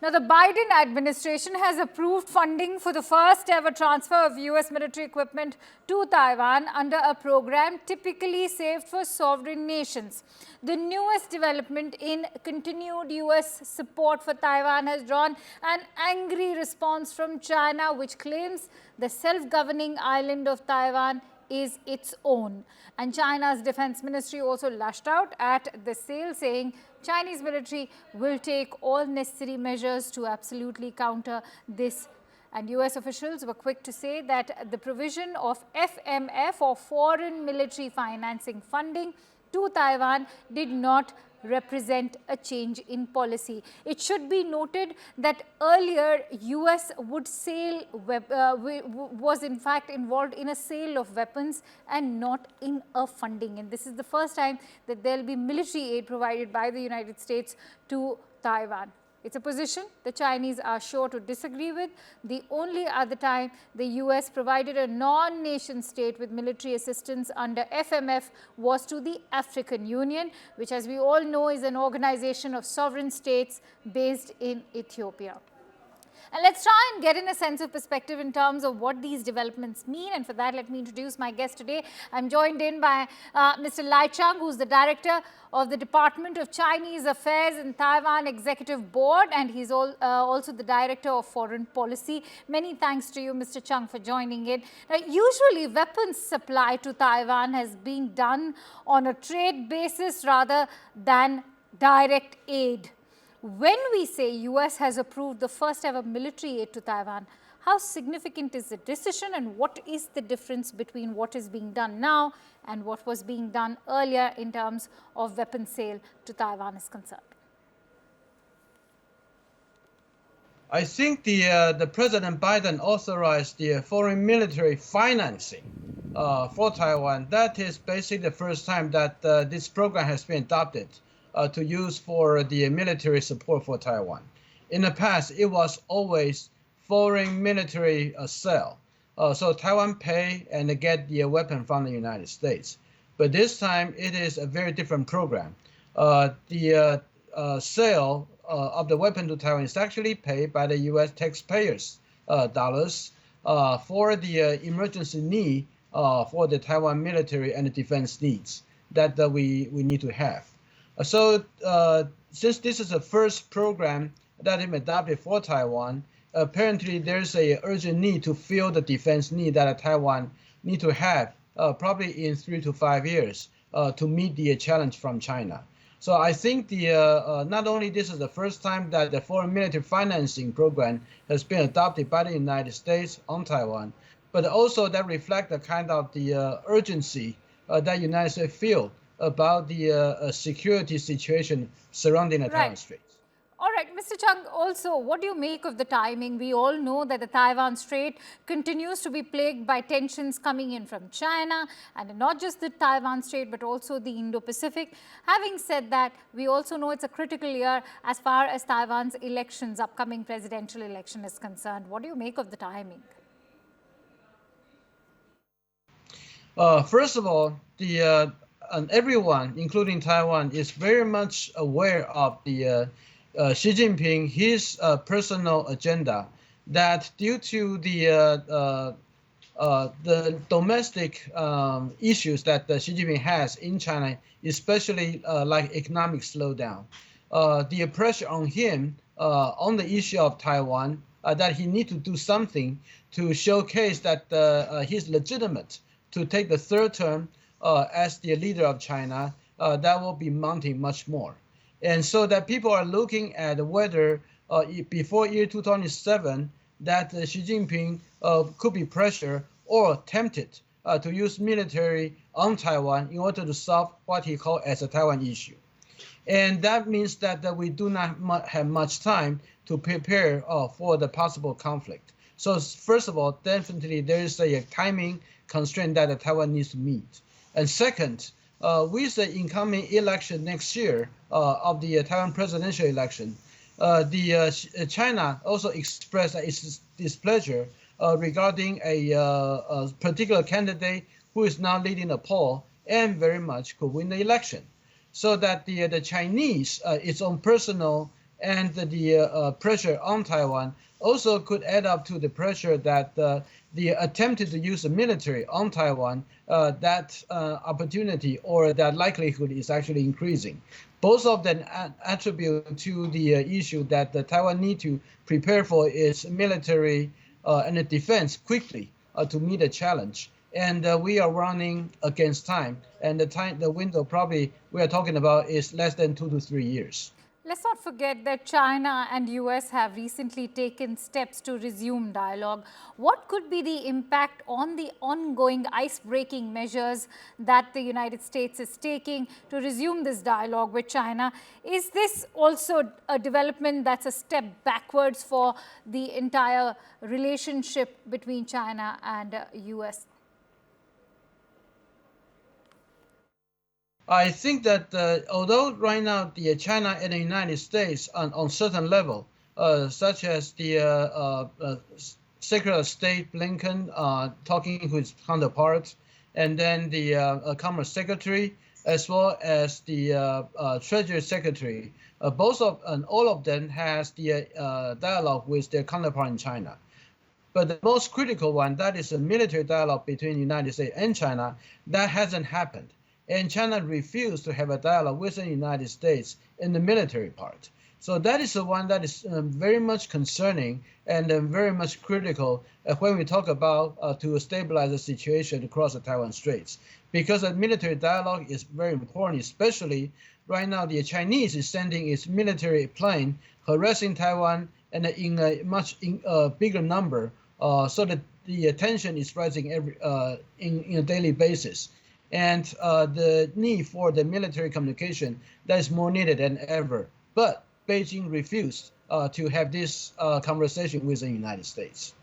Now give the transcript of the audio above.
Now, the Biden administration has approved funding for the first ever transfer of U.S. military equipment to Taiwan under a program typically saved for sovereign nations. The newest development in continued U.S. support for Taiwan has drawn an angry response from China, which claims the self-governing island of Taiwan is its own. And China's defense ministry also lashed out at the sale, saying Chinese military will take all necessary measures to absolutely counter this. And US officials were quick to say that the provision of FMF, or foreign military financing funding, to Taiwan did not represent a change in policy. It should be noted that earlier US was in fact involved in a sale of weapons and not in a funding. And this is the first time that there will be military aid provided by the United States to Taiwan. It's a position the Chinese are sure to disagree with. The only other time the US provided a non-nation state with military assistance under FMF was to the African Union, which, as we all know, is an organization of sovereign states based in Ethiopia. And let's try and get in a sense of perspective in terms of what these developments mean. And for that, let me introduce my guest today. I'm joined in by Mr. Lai Chang, who's the Director of the Department of Chinese Affairs in Taiwan Executive Board, and he's also the Director of Foreign Policy. Many thanks to you, Mr. Chang, for joining in. Now, usually, weapons supply to Taiwan has been done on a trade basis rather than direct aid. When we say US has approved the first ever military aid to Taiwan, how significant is the decision, and what is the difference between what is being done now and what was being done earlier in terms of weapon sale to Taiwan is concerned? I think the President Biden authorized the foreign military financing for Taiwan. That is basically the first time that this program has been adopted to use for the military support for Taiwan. In the past, it was always foreign military sale. So Taiwan pay and get the weapon from the United States. But this time, it is a very different program. The sale of the weapon to Taiwan is actually paid by the U.S. taxpayers' dollars for the emergency need for the Taiwan military and defense needs that we need to have. So since this is the first program that is adopted for Taiwan, apparently there's a urgent need to fill the defense need that Taiwan need to have probably in 3 to 5 years to meet the challenge from China. So I think not only this is the first time that the foreign military financing program has been adopted by the United States on Taiwan, but also that reflect the kind of the urgency that United States feel about the security situation surrounding the Taiwan Strait. All right, Mr. Chung, also, what do you make of the timing? We all know that the Taiwan Strait continues to be plagued by tensions coming in from China, and not just the Taiwan Strait, but also the Indo-Pacific. Having said that, we also know it's a critical year as far as Taiwan's elections, upcoming presidential election is concerned. What do you make of the timing? First of all, everyone, including Taiwan, is very much aware of the Xi Jinping, his personal agenda, that due to the domestic issues that Xi Jinping has in China, especially like economic slowdown, the pressure on him on the issue of Taiwan, that he need to do something to showcase that he's legitimate to take the third term as the leader of China, that will be mounting much more. And so that people are looking at whether before year 2007 that Xi Jinping could be pressured or tempted to use military on Taiwan in order to solve what he called as a Taiwan issue. And that means that we do not have much time to prepare for the possible conflict. So first of all, definitely there is a timing constraint that Taiwan needs to meet. And second, with the incoming election next year of the Taiwan presidential election, China also expressed its displeasure regarding a particular candidate who is now leading the poll and very much could win the election. so that the Chinese, its own personal and the pressure on Taiwan also could add up to the pressure that the attempted to use the military on Taiwan, that opportunity or that likelihood is actually increasing. Both of them attribute to the issue that Taiwan need to prepare for its military and defense quickly to meet a challenge. And we are running against time, and the window probably we are talking about is less than 2 to 3 years. Let's not forget that China and US have recently taken steps to resume dialogue. What could be the impact on the ongoing ice-breaking measures that the United States is taking to resume this dialogue with China? Is this also a development that's a step backwards for the entire relationship between China and US? I think that although right now the China and the United States on certain level, such as the Secretary of State Blinken talking with his counterparts, and then the Commerce Secretary, as well as the Treasury Secretary, all of them has the dialogue with their counterpart in China. But the most critical one, that is a military dialogue between the United States and China, that hasn't happened. And China refused to have a dialogue with the United States in the military part. So that is the one that is very much concerning and very much critical when we talk about to stabilize the situation across the Taiwan Straits. Because a military dialogue is very important, especially right now the Chinese is sending its military plane harassing Taiwan and in a much bigger number, so that the tension is rising in a daily basis. And the need for the military communication that is more needed than ever. But Beijing refused to have this conversation with the United States.